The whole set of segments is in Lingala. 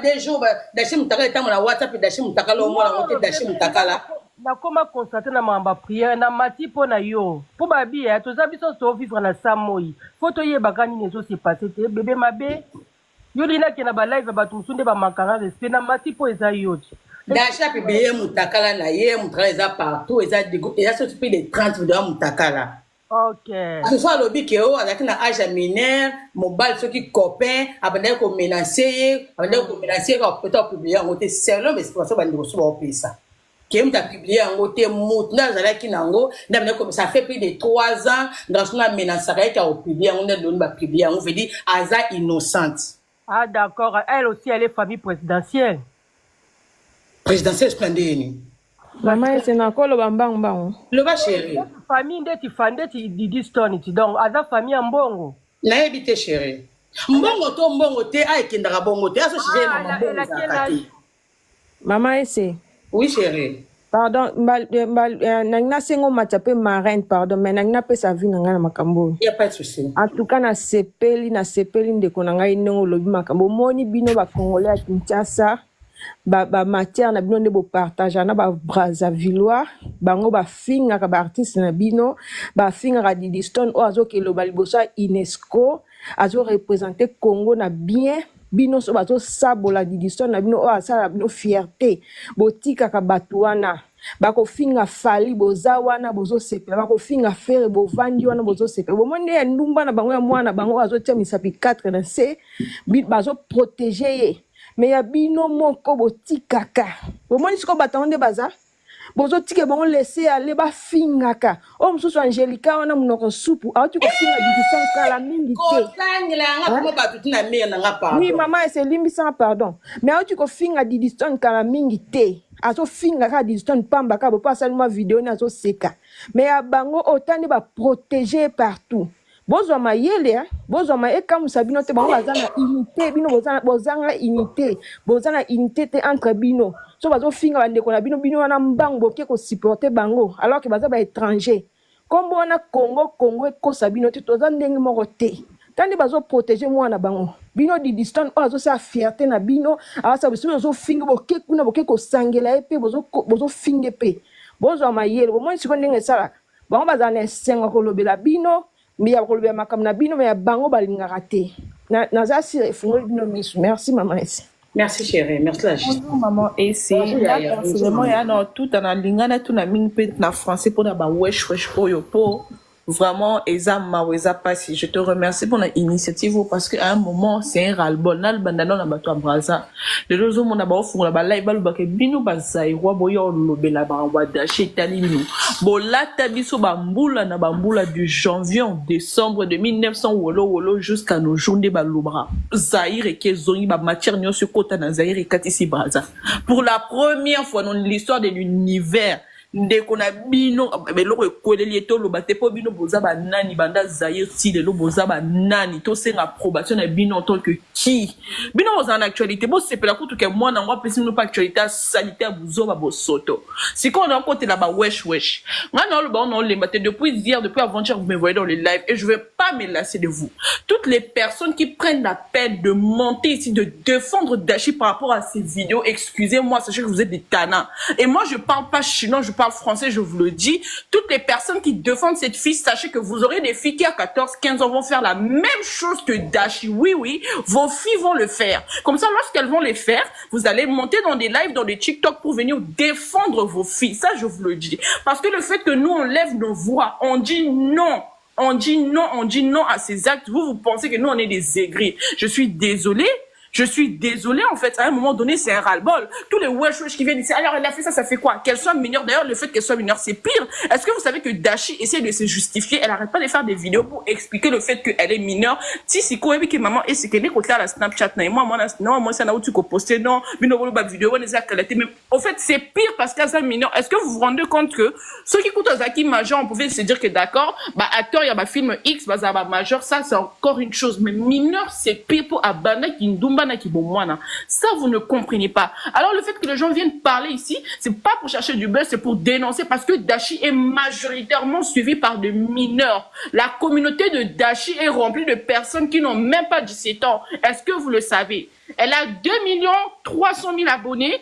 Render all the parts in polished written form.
des jours Dashi Mutaka est dans la WhatsApp et Dashi Mutaka là au moins la côté Dashi Mutaka là nakoma constater na mamba prière na mati po na yo po babi ya toza biso so vivre na samoi photo yebaka nini ezo se passer te bébé mabe yo lina ke na ba live ba tusunde ba makanga respect na mati po eza yo Dashi a publié Mutaka là na ye Mutaka eza partout eza sorti plus de 30 vidéos Mutaka là. OK. Ce soit lobby que o avec na âge mineur, mobile ceux qui copain, abandonner ko menacer, ko peut-être publier en côté sérieux mais c'est pour ça bandi ko so ba ça. Qui m'a publié en côté mout na zala ki nango, na comme ça fait plus de 3 ans dans son menace qui a publié on est donné ba publier on veut dire Aza innocente. Ah d'accord, elle aussi elle est famille présidentielle. Présidentielle splendide. Maman c'est na kolo bambang bang. Le ba chéri. Famille ndeti fandeti Didi Stone ti donc Aza famille mbongo. Na ebité chéri. Mbongo te aikendaka bongo te aso chéri maman bongo. Maman c'est. Oui chéri. Pardon, nagna sengo machape marraine pardon mais nagna pe sa vie nanga makambo. Il y a pas de souci. En tout cas na sepeli ndeko nanga inongo lobi makambo moni bino ba congolais à Kinshasa. Ba matière na bino nde bo partage na ba Brazzavillois bango ba finga ka ba artiste na bino ba finga ka Didi Stone o azo ke lo balibosa UNESCO azo représenter Congo na bien bino so bazo sabola Didi Stone na bino o asala bino fierté botika ka batuana bako finga fali boza wana bozo sepe bako finga fere bo vandi wana bozo sepe bo monde ndumba na bango ya mwana bango azo tia misapi 4 na C bazo protéger mais ya bino moko botikaka bomoni siko batonde baza bozo tike bon laisser aller ba fingaka o msusu Angelica wana munoko supu auti ko finga Didi Stone kala mingi te kotangela nga ko batuti na mire na nga pardon oui maman c'est limbi sans pardon mais auti ko finga Didi Stone kala mingi te azo finga ka Didi Stone pamba ka bo pasa ma vidéo na zo seka mais ya bango otandi ba protéger partout bozo mayele bozo ma ekamu sabino te bango bazana unité bino bozanga unité te entre bino so bazo finga bande ko na bino wana mbango boke ko supporter bango alors que baza ba étranger kombo wana Congo ko sabino te toza ndenge moko te tandi bazo protéger mwana bango bino Didi Stone o azo sa fierté na bino asa biso bazo finga boke kuna boke ko sangela epe bozo finga pe bozo mayele bo moni siko ndenge sala bango bazana senga ko lobela bino mais ya kolobela makambo na bino mais ya bango balingaka te naza sire efungoli bino miso merci maman esi merci chérie merci la juste bonjour maman esi personnellement ya na tout en lingana tout na mingi pe na français pour na ba wesh oyo po vraiment eza mawe eza pasi je te remercie pour l'initiative parce que à un moment c'est un ras-le-bol na bandana na bato Brazza le lozo mona ba ofunga ba live balu ba ke bino bazai roi boyo lobela ba wa dashi tali nous bolata biso bambula na bambula du janvier en décembre de 1900 wolo jusqu'à nos journées balubra Zaïre et kezongi ba matière nyonso kota na Zaïre et katisi Brazza pour la première fois dans l'histoire de l'univers ndeko na bino beloko ekweleli eto loba te po bino boza ba nani banda Zaïre ti lelo boza ba nani to senga approbation na bino en tant que qui bino boza en actualité bo sepela kutu ke moi na ngwa pesi no pa actualité sanitaire bozo ba bosoto si qu'on a côté là ba wesh ngana loba on lemba te depuis hier depuis avant-hier vous me voyez dans les lives et je vais pas me lasser de vous toutes les personnes qui prennent la peine de monter ici de défendre Dashi par rapport à ces vidéos excusez-moi sachez que vous êtes des tannants et moi je parle pas chinois je parle français, je vous le dis. Toutes les personnes qui défendent cette fille, sachez que vous aurez des filles qui à 14, 15 ans vont faire la même chose que Dashi. Oui, vos filles vont le faire. Comme ça, lorsqu'elles vont les faire, vous allez monter dans des lives, dans des TikTok pour venir défendre vos filles. Ça, je vous le dis. Parce que le fait que nous, on lève nos voix, on dit non. On dit non à ces actes. Vous pensez que nous, on est des aigris. Je suis désolée en fait, à un moment donné, c'est un ras-le-bol. Tous les wesh qui viennent ici, alors elle a fait ça, ça fait quoi? Qu'elle soit mineure, d'ailleurs, le fait qu'elle soit mineure, c'est pire. Est-ce que vous savez que Dashi essaie de se justifier, elle arrête pas de faire des vidéos pour expliquer le fait qu'elle est mineure. Si c'est quoi, que maman, et c'est qu'elle est côté à la Snapchat, moi, ça n'a où tu peux poster, non, vidéo, mais au fait, c'est pire parce qu'elle est mineure. Est-ce que vous vous rendez compte que ceux qui écoutent Zaki majeur, on pouvait se dire que d'accord, acteur, il y a film X, majeur, ça, c'est encore une chose. Mais mineur, c'est pire pour Abana qui nous Ndumba na Kibomwana. Ça, vous ne comprenez pas. Alors, le fait que les gens viennent parler ici, c'est pas pour chercher du buzz, c'est pour dénoncer parce que Dashi est majoritairement suivi par des mineurs. La communauté de Dashi est remplie de personnes qui n'ont même pas 17 ans. Est-ce que vous le savez? Elle a 2 300 000 abonnés.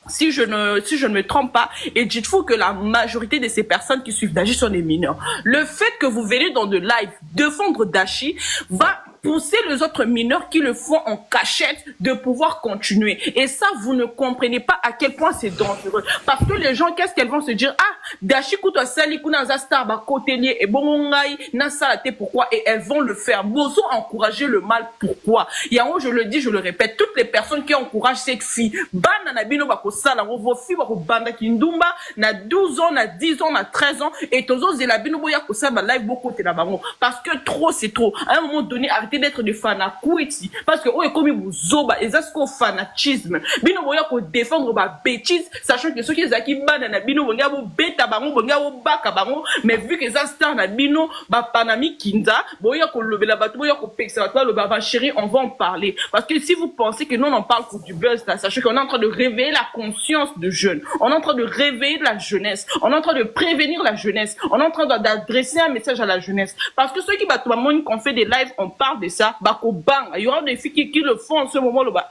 Si je ne me trompe pas, et dites-vous que la majorité de ces personnes qui suivent Dashi sont des mineurs. Le fait que vous venez dans de live défendre Dashi va pousser les autres mineurs qui le font en cachette de pouvoir continuer. Et ça, vous ne comprenez pas à quel point c'est dangereux. Parce que les gens, qu'est-ce qu'elles vont se dire? Ah, Dashi kuto sali kuna za star ba kotelier et bon ngai na salate pourquoi? Et elles vont le faire. Bozo encourager le mal pourquoi? Yango, je le dis, je le répète, toutes les personnes qui encouragent cette fille, bana na bino bako sala, vos filles bako banda kindumba, na 12 ans, na 10 ans, na 13 ans, et tozo zela bino boya ko sala live beaucoup te na bango. Parce que trop, c'est trop. À un moment donné, arrêtez d'être des fanakuiti. Parce que, oh, et comme vous zoba, et ça, c'est fanatisme. Bino boya ko défendre ba bêtise, sachant que ceux qui zaki bana na bino boya bo beta bango, boya bo baka bango, mais vu que ça star na bino, ba panami kinza, boya ko lobé la bateau, boya ko pexa, toi, le baba chéri, on va en parler. Parce que si vous pensez que nous, on en parle pour du buzz, là, sachez qu'on est en train de réveiller la conscience de jeunes. On est en train de réveiller la jeunesse. On est en train de prévenir la jeunesse. On est en train d'adresser un message à la jeunesse. Parce que ceux qui battent qu'on fait des lives, on parle de ça, bako bang. Il y aura des filles qui le font en ce moment là-bas.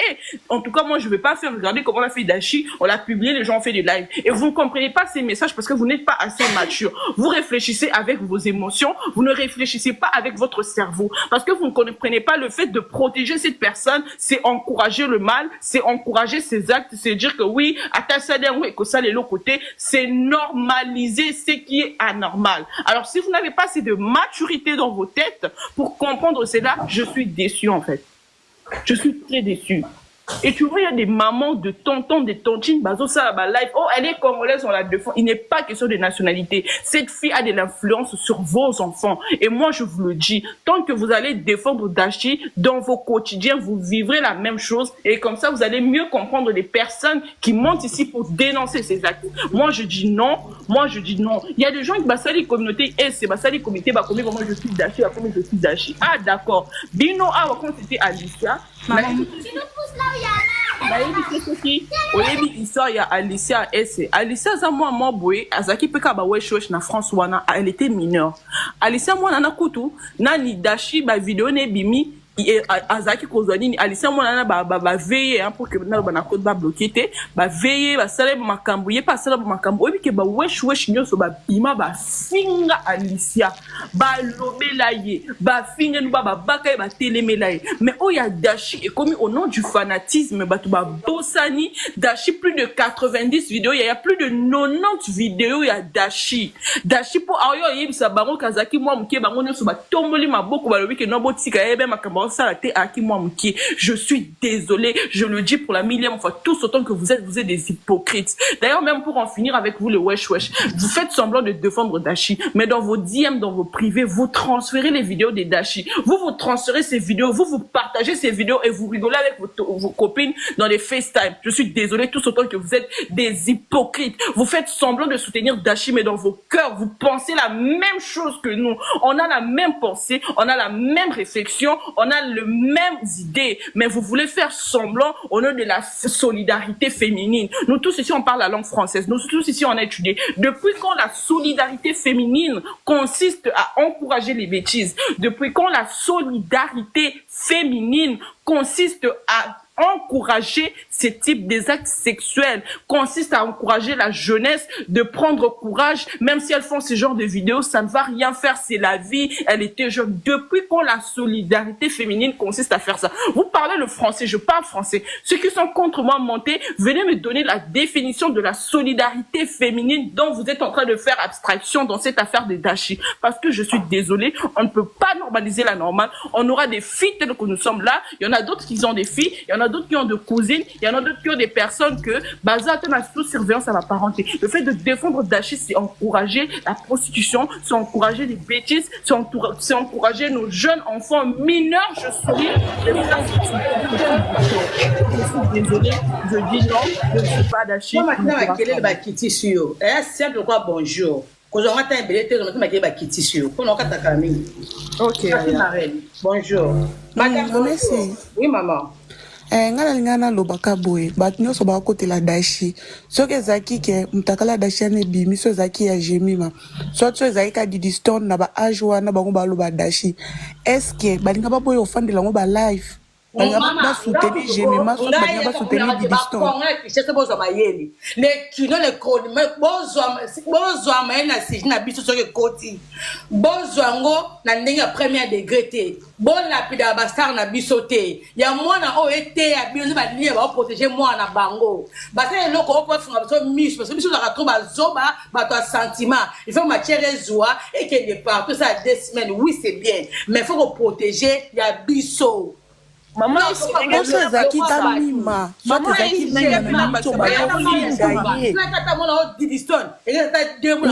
En tout cas, moi, je vais pas faire regarder comment on a fait Dashi. On l'a publié, les gens ont fait des lives. Et vous ne comprenez pas ces messages parce que vous n'êtes pas assez mature. Vous réfléchissez avec vos émotions. Vous ne réfléchissez pas avec votre cerveau. Parce que vous ne comprenez pas le fait de protéger cette personne, c'est encourager le mal, c'est encourager ses actes, c'est dire que oui, à ta salaire, oui, que ça, les l'autre côté, c'est normaliser ce qui est anormal. Alors, si vous n'avez pas assez de maturité dans vos têtes pour comprendre cela, je suis déçu, en fait. Je suis très déçu. Et tu vois, il y a des mamans, de tontons, des tontines, bazo ça là live. Oh, elle est congolaise, on la défend. Il n'est pas question de nationalité. Cette fille a de l'influence sur vos enfants. Et moi, je vous le dis, tant que vous allez défendre Dashi, dans vos quotidiens, vous vivrez la même chose. Et comme ça, vous allez mieux comprendre les personnes qui montent ici pour dénoncer ces actes. Moi, je dis non. Moi, je dis non. Il y a des gens qui basent les communautés, et c'est basé les comités, bah, comment je suis Dashi, bah, comment je suis Dashi. Ah, d'accord. Bino, ah, quand c'était Alicia. Oyebi histoire ya Alicia ese Alicia za moi boy azaki peka ba wesh na France wana elle était mineure. Alicia moi na kutu nani Dashi ba vidéo ne bimi azaki kozwani Alicia moi na ba veiller hein pour que na ba na code ba bloquer ba veiller ba sala ba makambo ye pas sala ba makambo oyebi ke ba wesh nyonso ba bima ba finga Alicia ba lobela ye ba finga nu ba baka ba telemela ye mais oh ya Dashi et comme au nom du fanatisme ba to ba bosani Dashi plus de 90 vidéos il y a plus de 90 vidéos ya Dashi pour ayo yebisa bango kazaki moi muke bango nyonso ba tomboli maboko ba lobi ke no botika ebe makambo ça a qui moi muke. Je suis désolé, je le dis pour la millième fois, tous autant que vous êtes des hypocrites. D'ailleurs, même pour en finir avec vous, le wesh, vous faites semblant de défendre Dashi, mais dans vos DM, dans vos privés, vous transférez les vidéos des Dashi. Vous transférez ces vidéos, vous partagez ces vidéos et vous rigolez avec vos copines dans les FaceTime. Je suis désolé, tous autant que vous êtes des hypocrites. Vous faites semblant de soutenir Dashi, mais dans vos cœurs, vous pensez la même chose que nous. On a la même pensée, on a la même réflexion, on a les mêmes idées, mais vous voulez faire semblant au nom de la solidarité féminine. Nous tous ici, on parle la langue française. Nous tous ici, on a étudié. Depuis quand la solidarité féminine consiste à encourager les bêtises? Depuis quand la solidarité féminine consiste à encourager ce type des actes sexuels, consiste à encourager la jeunesse de prendre courage, même si elles font ce genre de vidéos, ça ne va rien faire, c'est la vie, elle était jeune. Depuis quand la solidarité féminine consiste à faire ça? Vous parlez le français, je parle français. Ceux qui sont contre moi, montez, venez me donner la définition de la solidarité féminine dont vous êtes en train de faire abstraction dans cette affaire de Dashi. Parce que je suis désolée, on ne peut pas normaliser la normale. On aura des filles telles que nous sommes là, il y en a d'autres qui ont des filles, il y en a d'autres qui ont des cousines, il y en a d'autres qui ont des personnes que basées à sous surveillance à la parenté. Le fait de défendre Dashi, c'est encourager la prostitution, c'est encourager les bêtises, c'est encourager nos jeunes enfants mineurs. Je suis désolée, je dis non, je ne suis pas Dashi. Moi maintenant, quel est le Kitty sur? Eh, simple quoi, bonjour. Quand on attend un billet, on va mettre Kitty sur. Quand on a ta camille. Ok. Bonjour. Madame, merci. oui, maman. Ngana lingana lobaka boye bato nyonso bakotela dashi soki ezalaki ke mutakala dashi ane bimi so ezalaki ya jemima soit so ezalaki ka didiston na baage wana bango baloba dashi eske balinga baboya ofandela yango balive balinga basoutenir jemima soit balinga basoutenir didiston les kino les codes mais bozwa maye na siji na biso soki ekoti bozwa ngo na ndenge ya premier degré te bolapida bastar na biso te ya mwana oyo ete ya biso balingi baoprotege mwana bango basala eloko oyo kofunga biso miso parce que biso ozaka tro bazoba bato ya sentiment il faut matière ezwa ekende partout ça 2 semaines oui c'est bien mais il faut koprotege ya biso. Maman, Boso ezaki tamima. Maman ezaki mima to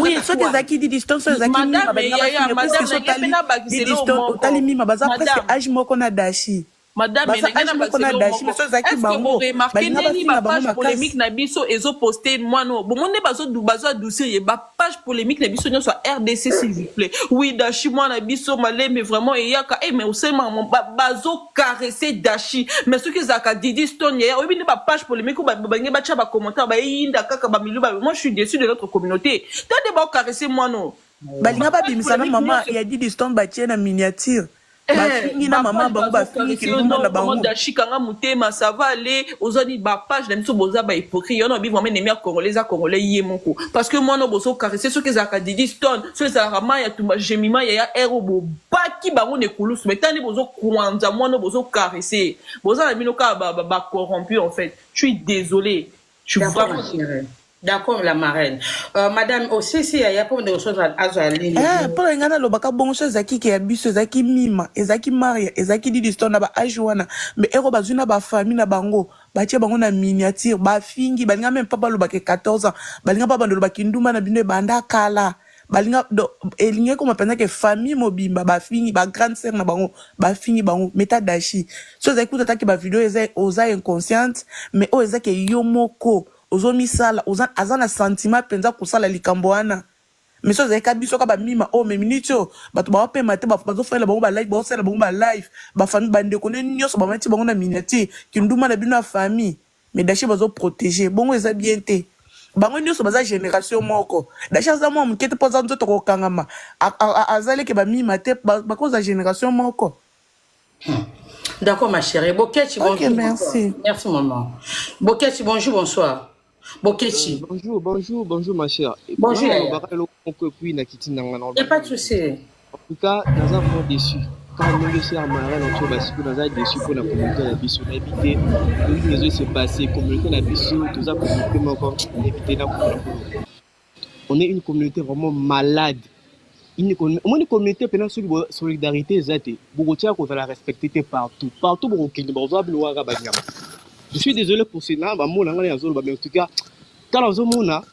oui, so ezaki didiston so ezaki mima didiston otali mima baza presque âge moko na dashi. Madame, page polémique na biso ezo poster moi non bon monde bazo adoucir ba page polémique na biso sur RDC s'il vous plaît oui dashi moi na biso malé mais vraiment yaka mais aussi bazo caresser dashi mais ce que zaka Didi Stone ya oui ba page polémique ba bangi ba cha ba commentaire ba yinda kaka ba milu ba moi je suis déçu de notre communauté t'as ba caresser moi non balinga ba bimisa na maman ya Didi Stone ba tiena miniature bafingi na mama bango bafingi kilombo na bango dashikanga mutema ça va aller aux autres ba page na miso boza ba hypocrite on a bi vraiment nemi congolais yemoko parce que moi no bozo caresser ce que za ka Didi Stone ce ça rama ya tumba jemima ya ero bo baki bango ne kulus mais tani bozo kwanza moi no bozo caresser boza na bino ka ba corrompu en fait je suis désolé je suis vraiment d'accord la marraine madame aussi si il y a pas de choses à Zali pour ngana lobaka bongo so ezaki ke ya biso ezaki mima ezaki maria ezaki Didi Stone na ba age wana mais ero bazuna ba famille na bango batie bango na miniature ba fingi balinga même pas balobaka 14 ans balinga pas bandolobaka nduma na bino banda kala balinga elinge ko mapenda ke famille mobimba ba fingi ba grande sœur na bango ba fingi bango meta dashi so ezaki kutata ke ba video eza oza inconsciente mais o ezaki yomoko ozomi sala ozan azana sentiment penza kusala likambo wana mais so zeka biso ka ba mima o me minito bato ba pe mate ba bazo fela bango ba live ba sala bango ba live ba famille bande ko ne nyoso ba mati bango na minati kinduma na bino na famille mais dashi bazo protéger bongo eza bien te bango nyoso baza génération moko dashi za mo mkete poza nzoto ko kangama azale ke ba mima te ba koza génération moko. D'accord ma chérie. Bokechi bonjour. Okay, merci. Merci maman. Bokechi bonjour bonsoir. Bokechi. Bonjour ma chère. Bonjour. Il n'y a pas de souci. En tout cas, nous avons vraiment déçu. Quand nous sommes déçus pour la communauté de la Bissau, éviter tout ce qui s'est passé, communauté de la Bissau, tout ça pour nous encore éviter. On est une communauté vraiment malade. Une communauté pendant sur la solidarité, beaucoup de la respecter partout. Partout, je suis désolé pour cela, mais en tout cas, quand on a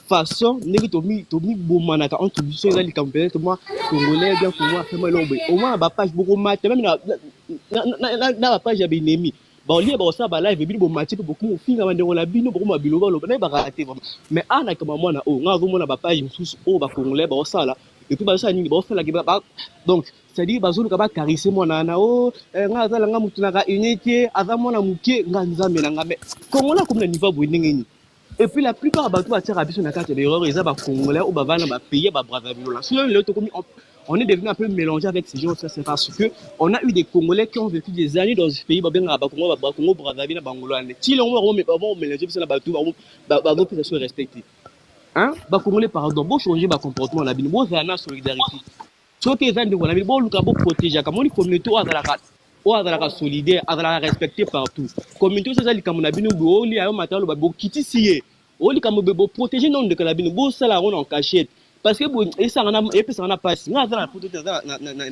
façon, entre les campagnes, moi, Congolais, bien pour moi, fais-moi l'ombre. Au moins, la page beaucoup match, même dans la page, j'avais une ennemie. Bon, lié, bon, ça, bah, là, il veut dire, bon, match, beaucoup, au fin, on a bino, beaucoup, ma bilo, on a raté, mais, ah, na, comme moi, on a vraiment la page, oh, bah, Congolais, bah, ça, là. Et puis, bah, ça, bah, fait la donc, c'est-à-dire, bah, zone, bah, carisser, moi, nana, oh, nga, za, nga, mutunaka, unité, avant, moi, na, mouké, nga, nzame, nga, mais, Congolais, comme le niveau, bouiningeni. Et puis la plupart des gens qui ont fait des erreurs, ils sont congolais ou des pays, on est devenu un peu mélangé avec ces gens, c'est parce que on a eu des Congolais qui ont vécu des années dans ce pays, Congo, Brazzaville, Bangolane. Si on mélanger, c'est la respecter. Hein? Congolais, pardon, bon changer le comportement, la bin, bon solidarité. Ce qui est bon, protéger, comme on dit, communauté, ou à la solidaire, à la respecter partout. Communauté, c'est ça, comme on a bien oublié, on a matin, quitter si, on dit comme on protéger non de calabine, bon ça là on en cachette. Parce que bon, et ça on a, et puis ça on a pas, on a la photo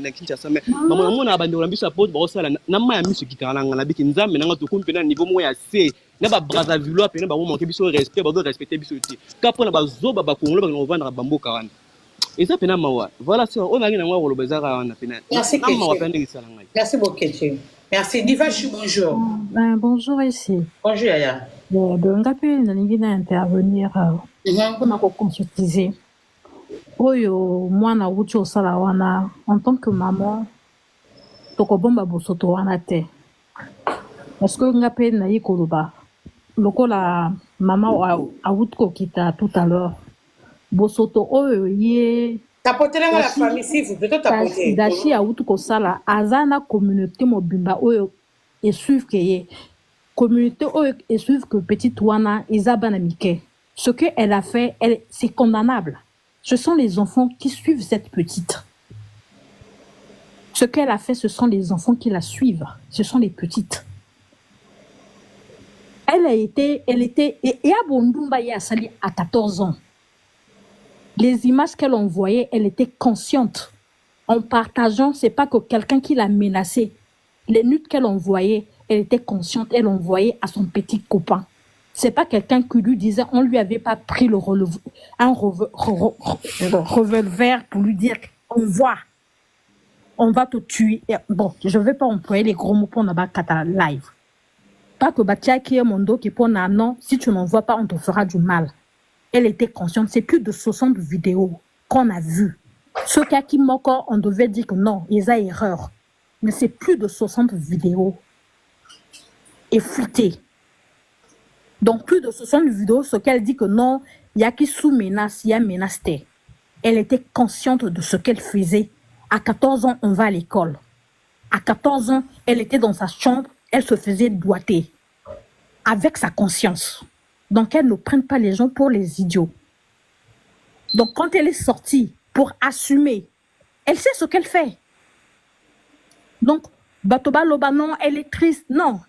na Kinshasa, mais maman on a abandonné la bise à porte, bon ça là, n'a pas mis ce qui caranga la bise, nous avons maintenant tout compte pénal niveau moins assez, n'a pas Brazzaville, pénal, bah on manque bise respect, bah on respecter bise aussi. Quand on a bah zoba bah Congolais, bah on va dans bambo karan. Et ça pénal mawa. Voilà ça, on a rien à voir le bazar on a pénal. Merci beaucoup. Merci Diva, bonjour. Bonjour ici. Bonjour Yaya. Ngapi nalingi na intervenir mpona koconsultiser oyo mwana wuti osala wana en tant que maman tokobomba bosoto wana te Parce que nga pe na yikoloba. Lokola maman a outko kita tout à l'heure. Bosoto oyo ye Tapotez la famille, s'il vous plaît, tapotez. Dashi a outko sala azana communauté mobimba oyo et suivre que ye communauté oyo et suivre que petite wana Isabana Mike. Ce qu'elle a fait, c'est condamnable. Ce sont les enfants qui suivent cette petite. Ce qu'elle a fait, ce sont les enfants qui la suivent. Ce sont les petites. Elle était, et à Bondumba Yassali à 14 ans. Les images qu'elle envoyait, elle était consciente. En partageant, c'est pas que quelqu'un qui l'a menacée. Les nudes qu'elle envoyait, elle était consciente, elle envoyait à son petit copain. C'est pas quelqu'un qui lui disait, on lui avait pas pris un revolver pour lui dire, on va te tuer. Bon, je vais pas employer les gros mots pour n'avoir qu'à live. Pas que Batia qui est mon dos qui pour non, si tu n'en vois pas, on te fera du mal. Elle était consciente. C'est plus de 60 vidéos qu'on a vues. Ceux qui m'ont on devait dire que non, il y a erreur. Mais c'est plus de 60 vidéos effritées. Donc, plus de 60 vidéos, ce qu'elle dit que non, il y a qui sous menace, il y a menace. Elle était consciente de ce qu'elle faisait. À 14 ans, on va à l'école. À 14 ans, elle était dans sa chambre, elle se faisait doigter. Avec sa conscience. Donc, elle ne prenne pas les gens pour les idiots. Donc, quand elle est sortie pour assumer, elle sait ce qu'elle fait. Donc, Batoba Loba, non, elle est triste, non.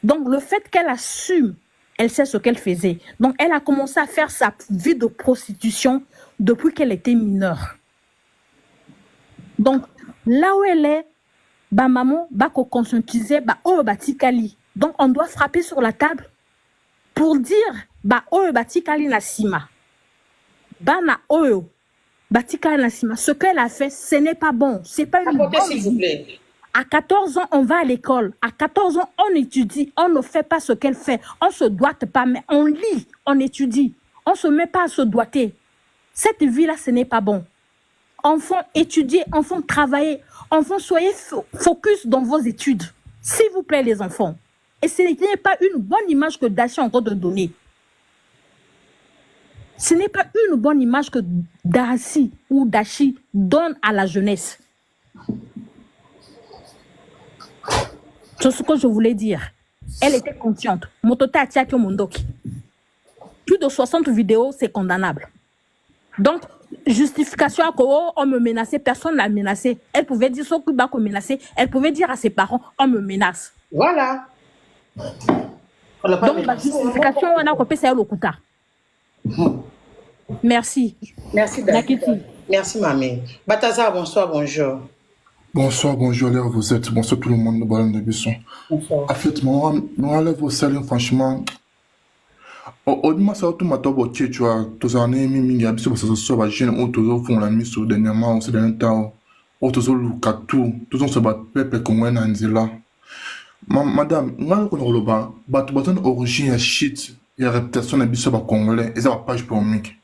Donc, le fait qu'elle assume, elle sait ce qu'elle faisait. Donc, elle a commencé à faire sa vie de prostitution depuis qu'elle était mineure. Donc, là où elle est, bah maman, bah qu'on conscientiser, bah oh bah tikali. Donc, on doit frapper sur la table pour dire, bah oh bah tikali na sima. Bah na oh bah tikali na sima. Ce qu'elle a fait, ce n'est pas bon. C'est pas une bonne s'il vous plaît. À 14 ans, on va à l'école. À 14 ans, on étudie. On ne fait pas ce qu'elle fait. On se doite pas, mais on lit, on étudie. On se met pas à se doiter. Cette vie-là, ce n'est pas bon. Enfants, étudiez, enfants, travaillez. Enfants, soyez focus dans vos études. S'il vous plaît, les enfants. Et ce n'est pas une bonne image que Dashi a encore de donner. Ce n'est pas une bonne image que Dashi ou Dashi donne à la jeunesse. C'est ce que je voulais dire. Elle était consciente. Motota Atiaki Mondoki. Plus de 60 vidéos, c'est condamnable. Donc, justification à quoi on me menaçait, personne ne l'a menacé. Elle pouvait dire ce qu'on menacé. Elle pouvait dire à ses parents, on me menace. Voilà. Donc, la justification, on a coupé ça au Kuta. Merci. Merci, Nakiti. Merci, mamie. Bataza, bonsoir, bonjour. Bonsoir, bonjour, là vous êtes. Bonsoir tout le monde, le ballon de Bisson. Bonsoir. En fait, moi, là vous saluez, franchement. Au-delà ça, tout m'a tombé, tu vois, tous les années, il y a des choses qui sont jeune, ou toujours font la mise dernièrement, ou ces derniers temps, ou toujours le catou, tous on se bat, peuple, comme on a dit là. Madame, moi, quand on le bat, origine, shit, il y a réputation de Bissau congolais, et ça va pas, je peux en mic.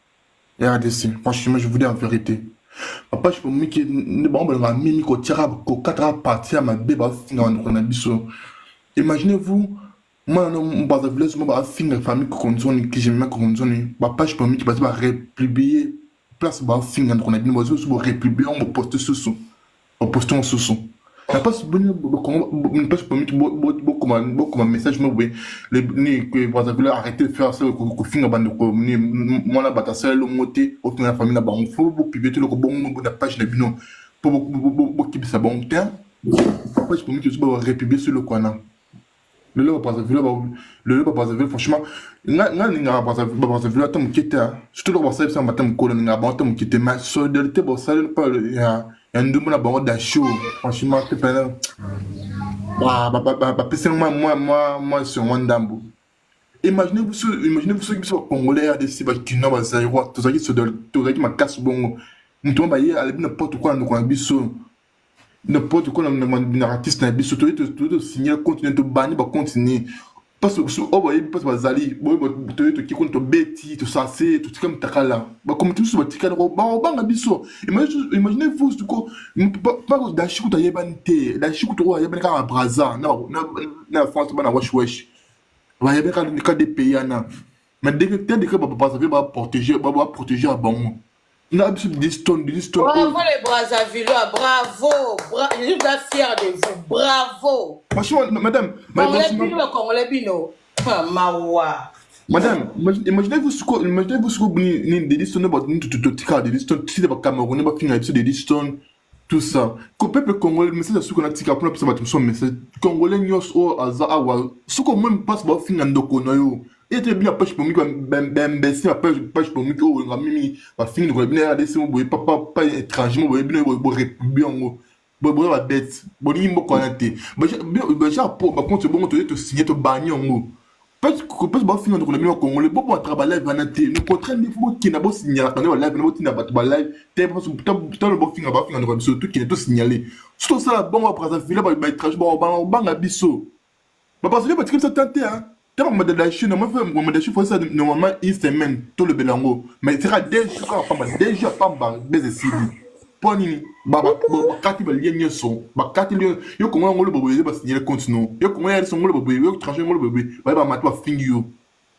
Il y a des signes, franchement, je vous dis en vérité. Papa, je peux me dire que ne pas me mimi ko tira ko quatre parties à ma bébé finir en abisso. Imaginez-vous, moi non pas de blesse moi finir famille qu'on zone qui j'aime qu'on zone. Papa, je peux me dire parce que républier place ba finir en abisso sur républier on poste sous. On poste en sous. La passe bonne une passe pour beaucoup un message me oui les ni que vous avez arrêté de faire ça que finir bande ko ni moi la bataille le moté au la famille là bas on faut beaucoup pivoter le bon la page de bino pour beaucoup qui ça bon temps après je peux me dire que républier sur le coin le pas de franchement n'a pas de attends qui était surtout le pas ça matin colonne n'a pas attends qui était ma solidarité bon ça pas il y a un double la barre d'achou franchement c'est pas moi sur un dambo imaginez-vous ceux qui sont congolais à des cibas qui n'ont pas zaïrois tous qui m'a casse bon nous tombons bailler à n'importe quoi nous biso n'importe quoi le artiste n'a biso tout signer continuer de bannir va continuer parce que oh voyez parce que bazali boy to qui compte beti to sensé tout comme takala ba comme tout sur tika ba ba ngabiso imaginez-vous du coup pas da chiku ta yebante da chiku to yebane ka braza na France ba na wesh ba yebane ka des pays na mais dès que ba protéger à bon na biso diston Bravo les Brazzavillois, bravo. Je suis fier de vous, bravo. Franchement, madame, imaginez-vous ce que des Liston, des Camerounais, des Liston, tout ça. Que le peuple congolais, mais c'est ce qu'on a dit pour la mais c'est congolais, au hasard, ce qu'on même passe par fin d'Okonoyo. Et très bien, pas pour moi, baisser la page pour moi, on a mis ma fille, on a bien laissé mon boy, pas étranger, mon boy, bien, bien, bon la bête bon il m'a connecté mais j'ai pour contre bon te signer te banni en mot parce que ba finir donc le milieu congolais bon travailler vanité nous contraint des fois qui n'a pas signaler quand on live n'a pas live t'es parce que tant le bon finir ba finir donc surtout qui est tout signalé surtout ça bon après ça filer ba étranger bon banga biso ba parce que comme ça tenté hein tellement me de la Chine moi de faut ça normalement une semaine tout le belango mais c'est déjà pas baiser cible Pony, Baba, Kati Balien son, Bakati, you come on all over the near continent, you come where some little baby, you trash all baby, Baba Matwa finger you.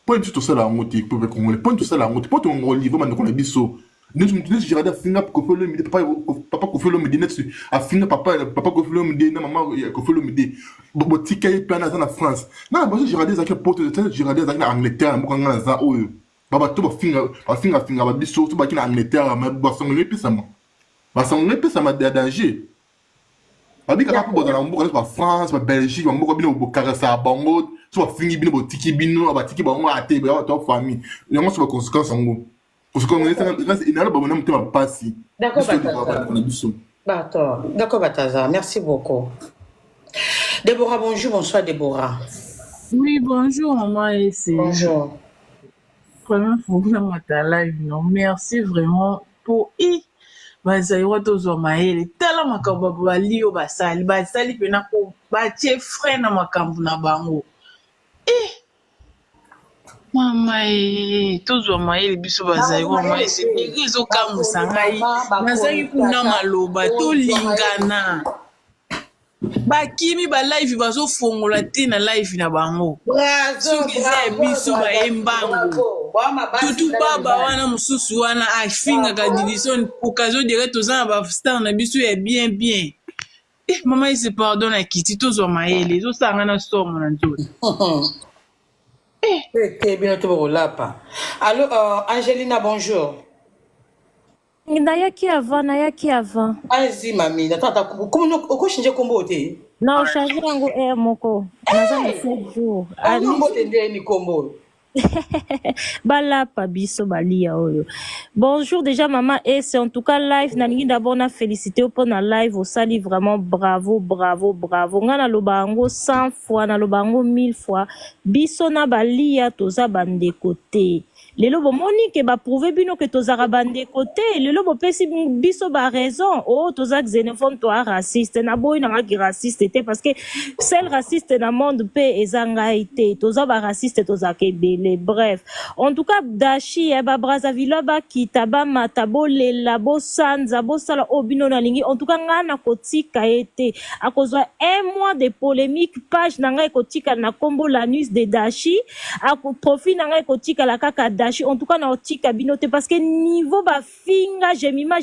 Point to sell a motive, point to sell a motive, point on all live and on a biso. This Jada finger could me, Papa could follow me the next, a finger papa could follow me, the Mamma could follow me, but Tika Planas in France. Now, but Jades I can put to the Jades like Angleterre, Mukanga, oh, Baba took a finger, but this so to back in Angleterre, my boss on the parce qu'on est plus ça m'a danger. Abi ka pour dans la ba France, ba Belgique, ba moko bino bo karasa bango, so fini bino bo tiki bino, ba tiki bango ate ba ta famille. Il y a une conséquence en gros. Parce qu'on est il a ba bonam tema passi. D'accord D'accord Bataza, merci beaucoup. Déborah, bonjour, bonsoir Déborah. Oui, bonjour maman et c'est bonjour. Vraiment pour vraiment ta live non. Merci vraiment pour bazali watozo maele tala makambo bali yo basali pena ko batie frein na makambo na bango mama tozo maele biso bazali wa maele c'est biso kamusa ngai nazali kuna maloba to lingana bakimi ba live bazo fongola te na live na bango soki za biso ba embango tutu baba wana mususu wana afinga ka division occasion direct tozana ba star na biso ya bien mama il se pardonne à kiti tozo maele zo sanga na somo na nzoni bien to bolapa. Allô Angelina, bonjour. Nayaki avant. Vas-y mami, attends, comment on changer combo te? Non, changer yango moko. Naza na 7 jours. Ani mbote ni combo. Balapa biso balia oyo. Bonjour déjà maman et c'est en tout cas live nalingi d'abord na féliciter pour na live au sali vraiment bravo. Ngana lobango 100 fois na lobango 1000 fois. Biso na balia toza bande côté. Lelo bomoni ke ba prouver bino ke tozara bande côté lelo bo pesi biso ba raison oh toza xénophobe to raciste na boy na ki raciste te parce que seul raciste na monde pe ezanga été toza ba raciste toza ke belé bref en tout cas dashi ba Brazzaville ba kitaba matabo le labo sanza bo sala obino na lingi en tout cas ngana kotika été à cause un mois de polémique page na ngai kotika na kombo l'anus de dashi à profit na ngai kotika la kaka en tout cas na otika binote parce que niveau ba finga jemima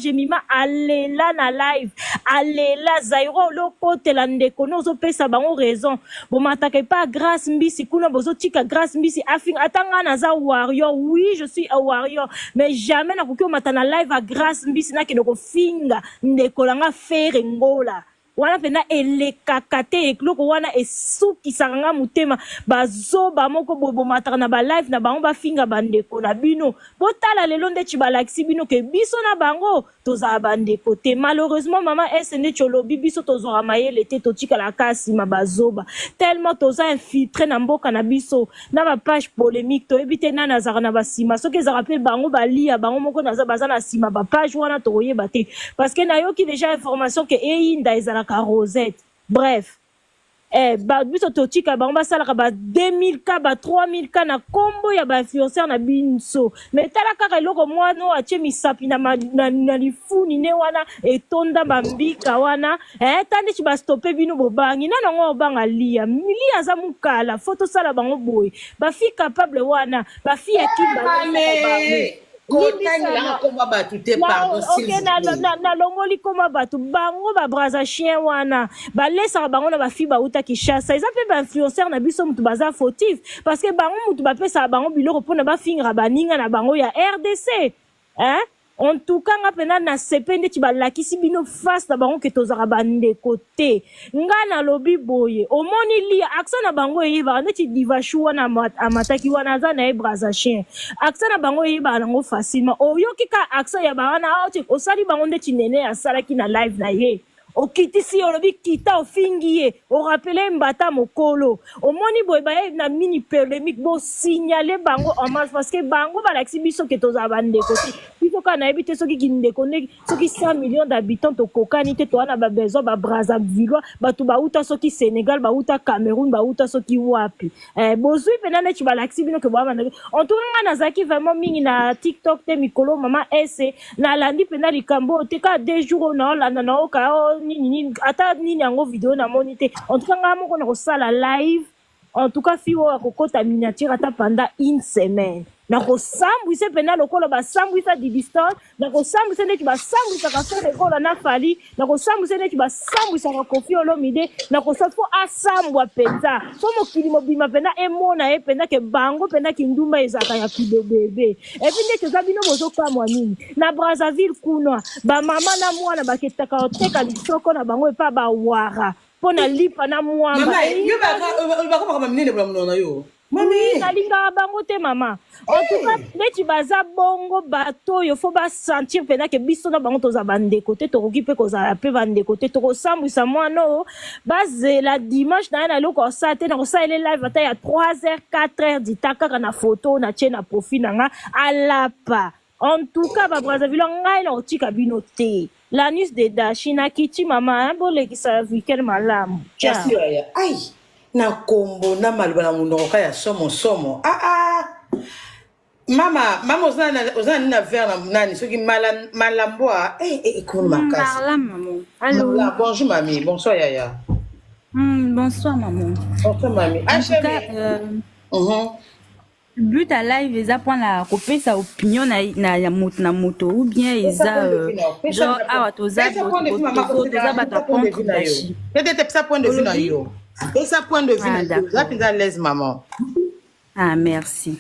alela na live alela zairo lokote la ndeko nozo pesa bango raison bon matake pas grâce mbisi kuna bozo tika grâce mbisi afinga atanga na za warrior oui je suis un warrior mais jamais na kokyo matana live à grâce mbisi na kinoko finga ndeko langa faire ngola wana pena elekakate ekloko wana esuki saranga mutema bazo bamoko bobo mataka na ba live na bango ba finga bandeko na bino botala lelo ndechi balaxi bino ke biso na bango toza bandeko te malheureusement maman SN cholobi biso tozora mayele te totika la kasi ma bazoba tellement toza infiltré na mboka na biso na ba page polémique to ebite na nazara na basima soki za rappel bango balia bango moko naza bazana sima ba page wana toyeba te parce que nayoki déjà information ke einda ezala Rosette. Bref, biso totika bango basalaka ba 2000K ba 3000K na kombo ya ba influenceur na binso mais tala kaka eloko mwana oyo atie misapi na lifuni ne wana etonda bambika wana tandi ti bastope bino bobangi nanango obanga lia aza mokala fo tosala bango boye bafi capable wana bafi ya kimba nalongoli koma bato bango babraza chien wana balesaka bango na bafi bauta kishasa eza mpe bainfluenceur na biso mutu baza fautif parce que bango mutu bapesaka bango biloko mpona bafingaka baninga na bango ya RDC en tout cas nga pena na sepe ndeti balakisi bino face na bango ke tozaka bandeko te nga nalobi boye omoni lia aksa na bango eyebaka ndeti divashu wana amataki wana aza na ye braza chien aksa na bango eyebaka nango facilement oyoki ka aksa ya bawana osali bango ndeti nene asalaki na live na ye okitisi olobi kita ofingi ye orapele mbata mokolo omoni boye baye na mini polémique bo signaler bango en masse parce que bango balakisi biso ke tozala bandeko te biso kaka nayebi te soki kindeko nde soki 100 millions d'habitants tokokani te towana babesoin babrazzaville bato bauta soki Sénégal bauta Cameroun bauta soki wapi bozwi mpena neti balakisi bino ke boabandeko en tout cas nga nazalaki vraiment mingi na TikTok te mikolo mama ese nalandi mpena likambo te ka 2 jours naolanda naoka nini ata nini yango video na moni te en tout cas nga moko na kosala live en tout cas fi oyo akokota miniature ata pendant 1 semaine nakosambwisa mpena lokola basambwisa Didiston nakosambwisa ndeti basambwisaka Frere Ekola na Fally nakosambwisa ndeti basambwisaka Koffi Olomide nakosa fo asambwa mpenza fo mokili mobima mpena emona ye mpena ke bango mpena kindumba ezalaka ya kibebebe epi ndeti oza bino bozokamwa nini na Brazzaville kuna bamama na mwana baketaka oteka lisoko na bango epa bawara mpo na lipa na mwamba bakobaka minene bola monona yo nalingaka bango te mama en tout cas neti baza bongo bato oyo fo basentir mpena ke biso na bango toza bandeko te tokoki mpe kozala mpe bandeko te tokosambwisa mwana oyo bazela dimanche na ye na eloko osala te nakosala ele live ata ya 3h 4h dita kaka na foto na tie na profil na nga alapa en tout cas babrazzaville ngai na kotika bino te l'anus de Dashi na kiti mama bolekisa weekend malamu ai na kombo na maloba na munoko ya somo mama ozana nini na verre na nani soki malambwa ekoni makasi maman. Allô. Bonjour mamie, bonsoir yaya. Bonsoir maman. Bonsoir mamie. En tout cas, but à live eza mpona kopesa opinion na moto ou bien eza genre awa toza bato contre Dashi. Pesa point de vue na yo. Pesa point de vue na yo. Là tu es à l'aise maman. Ah merci.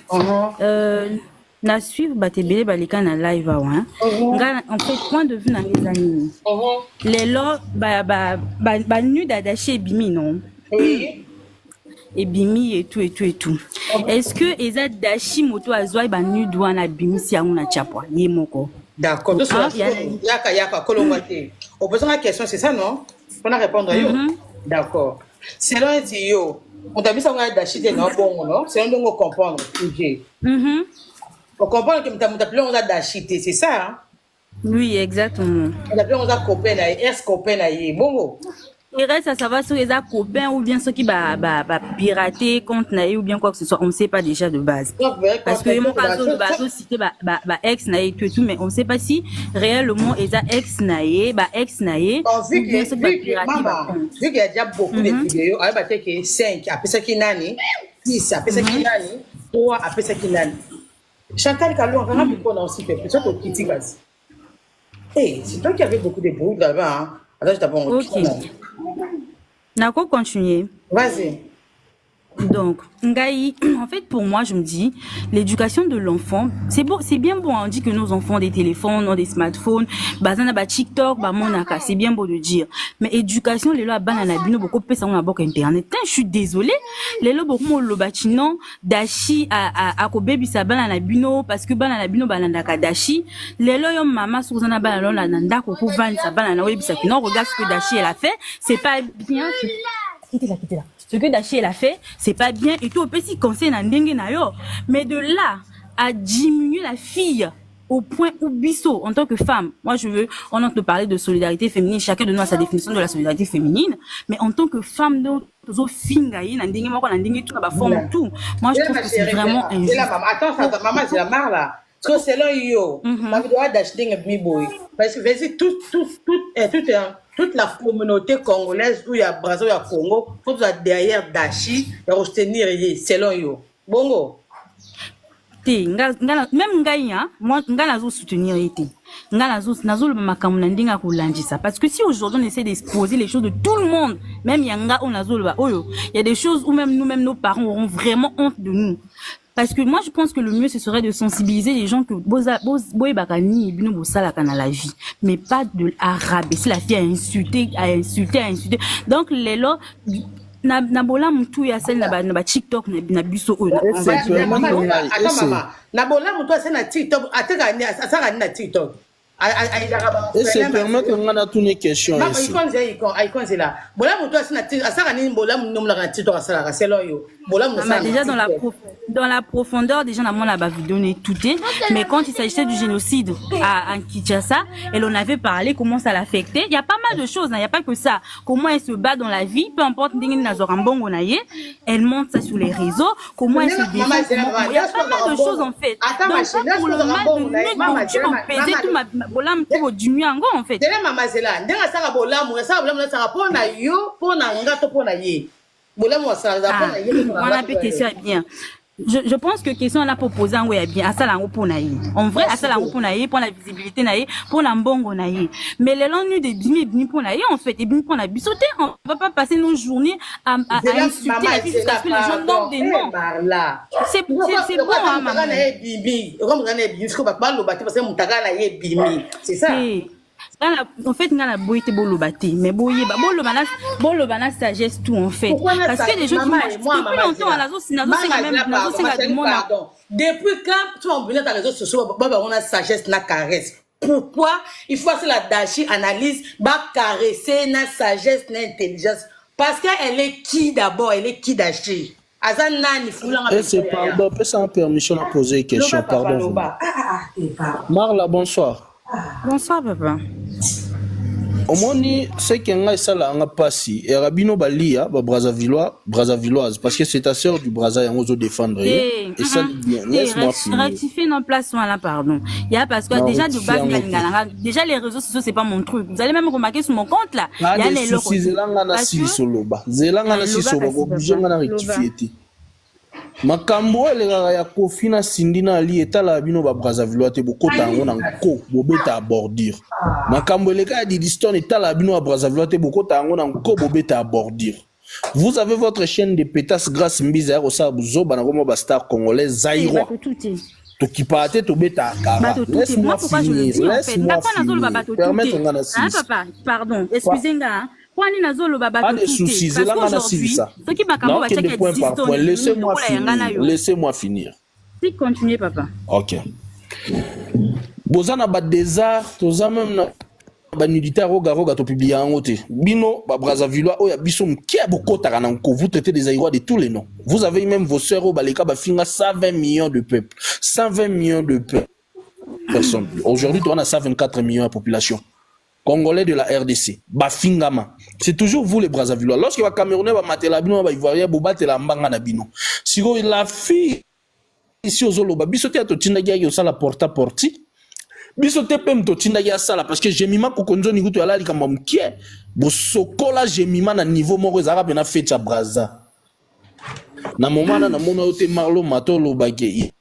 Na suivre batebele balika na live awa. Nga en fait point de vue na les amis. Lelo ba nu da Dashi ebimi non. Oui. Et bimi et tout. Est-ce que Eza Dashi moto azwa ba nude wana bimi si anguna chapwa yemoko? D'accord. Yaka kolongate. On pose la question, c'est ça non? On a répondre à yo. D'accord. Selon yo, on t'a mis ça on Dashi de non bon non? Selon nous comprendre. On comprend que m'appelle on a Dashi, c'est ça hein? Oui, exactement. On appelle on a copain là, ex-copain là, bon. Il reste à savoir si les copains ou bien ceux qui pirater compte naïe ou bien quoi que ce soit, on ne sait pas déjà de base. Parce que mon cas de base cité ex naïe tout mais on ne sait pas si réellement ils ex naïe vu qu'il y a déjà beaucoup de vidéos, alors bah que 5 après ça qui nani, 6 après ça qui nani, 3 après ça qui nani. Chantal Kalou on va beaucoup dans aussi fait peut-être au critique base. C'est toi qui avais beaucoup de bruit là-bas hein. Alors je t'abonne. OK. Nako continuer. Vas-y. Donc, Ngaï, en fait, pour moi, je me dis, l'éducation de l'enfant, c'est bon, c'est bien bon. On dit que nos enfants ont des téléphones, ont des smartphones, bazana ba TikTok, ba monaka, c'est bien beau de dire. Mais éducation, les lois banana bino beaucoup plus on a beaucoup internet. Je suis désolée. Les lois beaucoup le bâtiment Dashi à ko baby sa banana bino parce que banana bino banana ka Dashi. Les lois yom maman sur zana banana la nanda ko vendre sa banana oui bisa non regarde ce que Dashi elle a fait, c'est pas bien. Quittez là. Ce que Dashi elle a fait, c'est pas bien et tout petit conseil na ndenge na yo. Mais de là à diminuer la fille au point où Bisso, en tant que femme, moi on entend parler de solidarité féminine, chacun de nous a sa définition de la solidarité féminine, mais en tant que femme, moi je trouve que c'est vraiment injuste. Attends, maman, c'est la marre là. Parce que selon yo, la vidéo d'acheter un boy. Parce que vas-y, toute la communauté congolaise où il y a Brazzaville, il y a Congo, faut que derrière Dashi, il y a soutenir selon yo. Bongo. Même Ngaïa, moi, Ngala zo soutenir été. Ngala zo, nazo le makamu nandinga kulandisa. Parce que si aujourd'hui on essaie d'exposer les choses de tout le monde, même Yanga, on a zo le oyo, il y a des choses où même nous-mêmes, nos parents auront vraiment honte de nous. Parce que moi, je pense que le mieux, ce serait de sensibiliser les gens que boy bakani bino bosala kana la vie, mais pas de rabaisser la fille à insulter. Donc les lots na bola mutu ya sel na ba TikTok na biso o. Attends maman, na bola mutu ya sel na TikTok, ataka na TikTok. Et c'est permettre qu'on a toutes les questions ici. Déjà dans la profondeur, déjà on a vidéo tout, mais quand il s'agissait du génocide à Kinshasa, et on avait parlé comment ça l'affectait. Il y a pas mal de choses, il n'y a pas que ça. Comment elle se bat dans la vie, peu importe elle monte ça sur les réseaux. Comment elle se défend. Il y a pas mal de choses en fait. Donc pour le mal de tu peux peser tout ma bolam pour du mieux en fait. Maman Zela, ndenga saka bolam, ça bolam na saka pona yo, pona ngato pona ye. Bolam wa saka pona ye. On a pu question bien. Je pense que question là pour poser en ouais bien à ça là pour naïe. En vrai à ça là pour naïe pour la visibilité naïe pour la mbongo naïe. Mais les langues de bimi pour naïe en fait et bimi pour na bisoter on va pas passer nos journées à insulter la vie jusqu'à ce que les gens donnent des noms. C'est bon hein maman. C'est ça. En fait, on a boité bolobati, mais boyé, bolobana sagesse tout en fait. Parce que les gens qui depuis longtemps à la zone, c'est même depuis quand tu as venu dans les réseaux sociaux, on a sagesse, na caresse. Pourquoi il faut que la Dashi analyse, caresser na sagesse, na intelligence? Parce qu'elle est qui d'abord? Elle est qui Dashi? Et c'est pardon, sans permission à poser une question, pardon. Marla, bonsoir. Bonsoir papa. Omoni c'est qu'un sala anga passi et rabino balia ba Brazzavilloise parce que c'est ta sœur du Brazza yango zo défendre et ça laisse-moi finir. Rectifier nos places là pardon. Il y a parce que déjà de base déjà les réseaux sociaux c'est pas mon truc. Vous allez même remarquer sur mon compte là, il y a les locaux. Zelanga na si soloba. Zelanga na si soloba obligé ngana rectifier. Makambo eleka ya kofina sindina ali etala bino ba Brazzaville te bokota ngo na nko bobeta bordure. Makambo eleka ya Didiston etala bino ba Brazzaville te bokota ngo na nko bobeta bordure. Vous avez votre chaîne de pétasse grâce Mbiza Rosa Buzo banako ba star congolais Zaïro. To kipate to beta kara. Laisse-moi finir. Laisse-moi finir. Permettez ngana si. Ah papa, pardon, excusez-moi. Laissez-moi finir. Si continuez papa. Ok. Bozana ba désert, toza même na ba nudité roga to publier en côté. Bino ba Brazzaville oya biso mkia bokota na nko vous traitez des Aïrois de tous les noms. Vous avez même vos sœurs au baleka ba finga 120 millions de peuples. 120 millions de personnes. Aujourd'hui, on a 124 millions de population. Congolais de la RDC, Bafingama. C'est toujours vous les Brazzavillois. Lorsque les Camerounais vont mater la bino, ils vont voir Bobate la mbanga na bino. Si la fille ici aux Zoloba, bisote à Totinagia yo sala porta porti. Bisote pem Totinagia sala parce que j'ai mima kokonzo ni gutu ala likamba mkie. Bo sokola j'ai mima na niveau moko ezara na fête à Brazza. Na moment na mona ote Marlo Matolo bagé.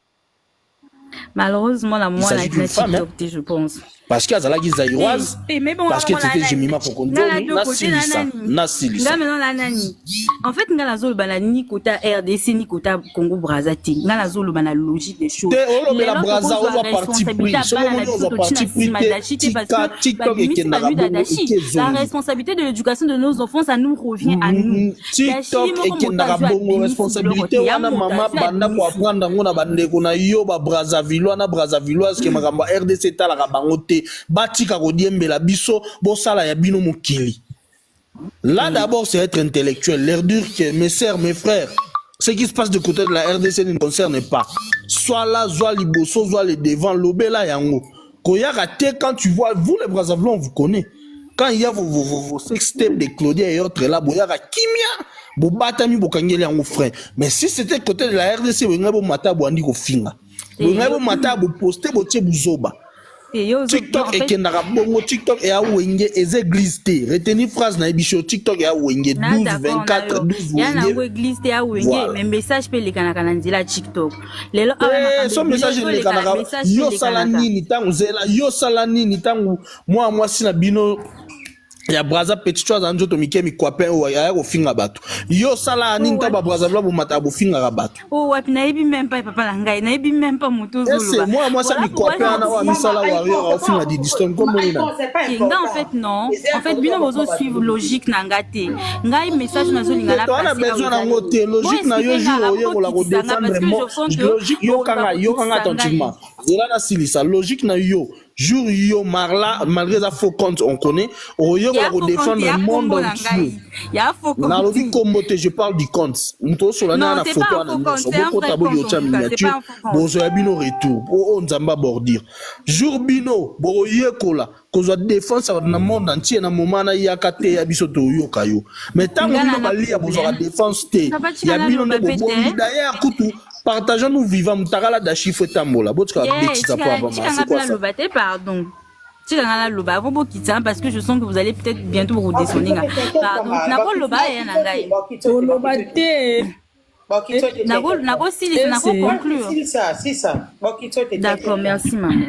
Malheureusement la moi na TikTok je pense. Parce qu'il y a des Zaïroises, parce que c'était Jemima Pokondo, na Silisa. En fait, nga la zolo bana ni kota RDC ni kota Congo Brazzaville. Nga la zolo bana logique des choses. Mais la Brazza on va parti pris. La responsabilité de l'éducation de nos enfants, ça nous revient à nous. TikTok et Kendara Bongo responsabilité wana mama banda ko apprendre ngona bandeko na yo ba Brazzavillois na Brazzavilloise ke makamba RDC tala ka bango te. Batika kodiembela biso bosala ya bino mokili. Là d'abord c'est être intellectuel, leur dire que mes sœurs, mes frères, Ce qui se passe de côté de la RDC ne concerne pas. Soit là, soit liboso, soit les devants, l'obéla yango. Quand tu vois, vous les Brazzaville, on vous connaît. Quand il y a vos sextapes de Claudia et autres là, boyara kimia, bobatami bokangeli yango frère. Mais si c'était côté de la RDC, vous n'avez pas mata boandi ko finga. Vous n'avez pas mata bo poster bo tie buzoba. TikTok et Kendara Bongo, TikTok et Awenge, et église T. Retenez phrase na ebicho TikTok et Awenge, 12, 24, 12, Wenge. Il y a église T à Wenge, mais message peut les canards la TikTok. Son message les canards. Yo salani ni tangu zela, yo salani ni tangu. Moi si na bino. Ya braza petit chose anjo to mikemi kwape o ya ko finga bato yo sala ni ntaba braza bla bo mata bo finga bato oh wa na ibi même pas papa la ngai na ibi même pas mutu zulu c'est moi ça mi kwape na wa mi sala wa yo au finga di distance comme on en fait non en fait bino bozo suivre logique na ngate ngai message na zo lingala passer on a besoin na ngote logique na yo jour yo la ko défendre logique yo kanga attentivement zela na silisa logique na yo jour yo marla malgré ça faux compte on connaît on y a défendre le monde entier ya faux compte na lobi kombote je parle du compte mto sur la na photo na so boko tabo yo cha miniature bozo ya bino retour o nzamba bordir jour bino bo yekola kozwa défense na monde entier na moment na yakate ya biso to yo kayo mais tant bino balia bozo la défense te ya bino ne bo d'ailleurs kutu partageons nous vivants mutakala da chiffre tambola botka betita pour avoir c'est quoi ça pardon tu as le loba vous quitter parce que je sens que vous allez peut-être bientôt vous redescendre pardon na ko loba ya na ngai loba te Nago conclure. C'est ça. D'accord, merci maman.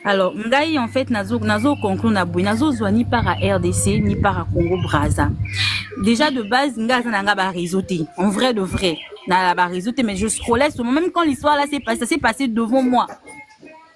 Alors, ngai en fait nazo conclure na boui nazo zwa ni par RDC ni par Congo Brazza. Déjà de base nga nanga ba réseauté. En vrai de vrai, na ba réseauté mais je scrollais sur même quand l'histoire là ça s'est passé devant moi.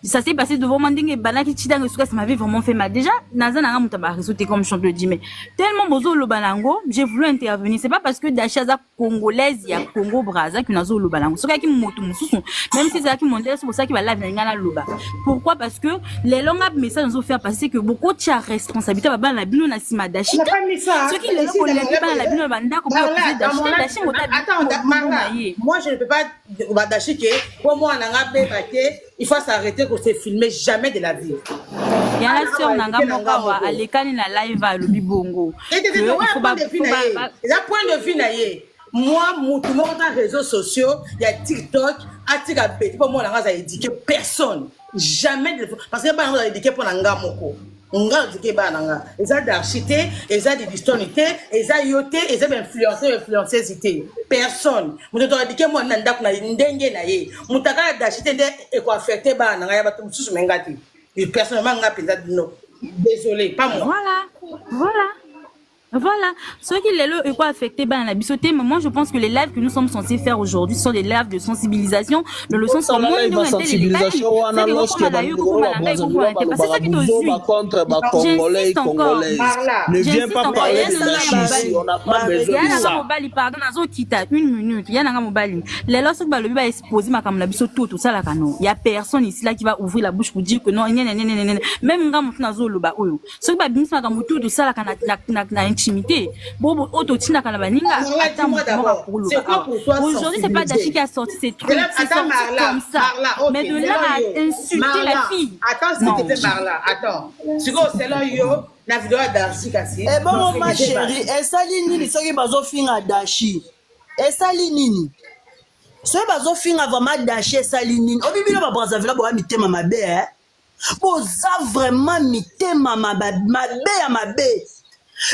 Ça s'est passé devant moi ndenge banaki chidanga suka ça m'avait vraiment fait mal. Déjà naza nanga mutaba réseauté comme je le dis mais tellement bozo lo balango, j'ai voulu intervenir. C'est pas parce que d'achaza congolaise il y a Congo Brazza qui nazo lo balango. Soka ki moto mususu même si c'est qui monter c'est pour ça qu'il va live na loba. Pourquoi? Parce que les longs messages nous ont fait passer que beaucoup de responsabilité ba na bino na sima dashi. Ce qui les ko le ba na bino banda ko ba dashi moi je ne peux pas ba dashi que pour moi nanga pe baké il faut s'arrêter pour se filmer jamais de la vie. Il y a la sœur nanga mokawa alekani na live à lobi bongo. Il faut pas point de vue naie. Moi tout le monde dans les réseaux sociaux, il y a TikTok, atika bête pour moi nanga za éduquer personne. Jamais de parce que ba nanga éduquer pour nanga moko. Nga éduquer ba nanga. Eza d'archité, eza de distonité, eza yoté, eza influenceusité. Personne. Muto to éduquer moi nanda kuna ndenge na ye. Mutaka d'archité nde e ko affecter ba nanga ya bato mususu mengati. Et personnellement nga penza non. Désolé, pas moi. Voilà, ce qui est quoi affecté ben la bisoté, mais moi je pense que les lives que nous sommes censés faire aujourd'hui sont des lives de sensibilisation, dans le sens où moi c'est ça qui te j'insiste encore. Ne viens pas parler de la Chine, on n'a pas besoin de ça. Pardon, nazo kita 1 minute, il y a nanga mobali. Les lorsque le biba exposé ma comme la bisoto tout ça là canon. Il y a personne ici là qui va ouvrir la bouche pour dire que non, même nga mutuna zo loba oyo. Ce qui va bimisa ma comme tout ça là kana intimité. Bobo autotina kana baninga. Aujourd'hui c'est pas Dashi qui a sorti ces trucs, c'est sorti comme ça. Mais de là à insulter la fille. Attends, s'il te plaît Marla, attends. C'est là yo la vidéo Dashi kasi. Eh bon ma chérie, esali nini soki bazo finga Dashi. Esali nini? Soki bazo finga vraiment Dashi esali nini? Obibino ba Brazzaville bo mitema mabe hein. Boza vraiment mitema mabe ya mabe.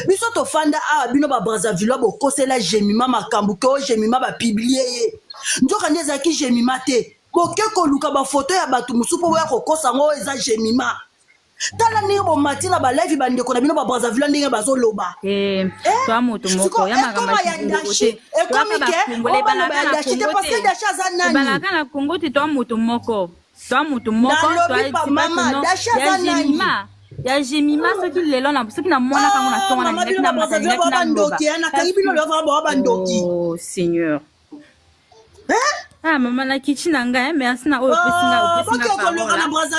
Biso to fanda a bino ba Brazzaville bo kosela Jemima makambu ko Jemima ba publier ye. Njoka ndeza ki Jemima te. Boke ko luka ba photo ya batu musupo ya ko kosa ngo eza Jemima. Tala ni bo matina ba live ba ndeko na bino ba Brazzaville ndenge bazo loba. Toi moto moko ya makama Dashi. E komi ke o ba na Dashi te parce que Dashi aza nani. Bana kana Congo te toi moto moko. Toi moto moko toi mama Dashi aza nani. Ya Jemima ce qui les lona ce qui na mwana kama na tonga na ndeki na mazali na ndoki na kayibino lo va ba ndoki. Oh Seigneur. Ah maman na kichi na nga merci na oyo pesinga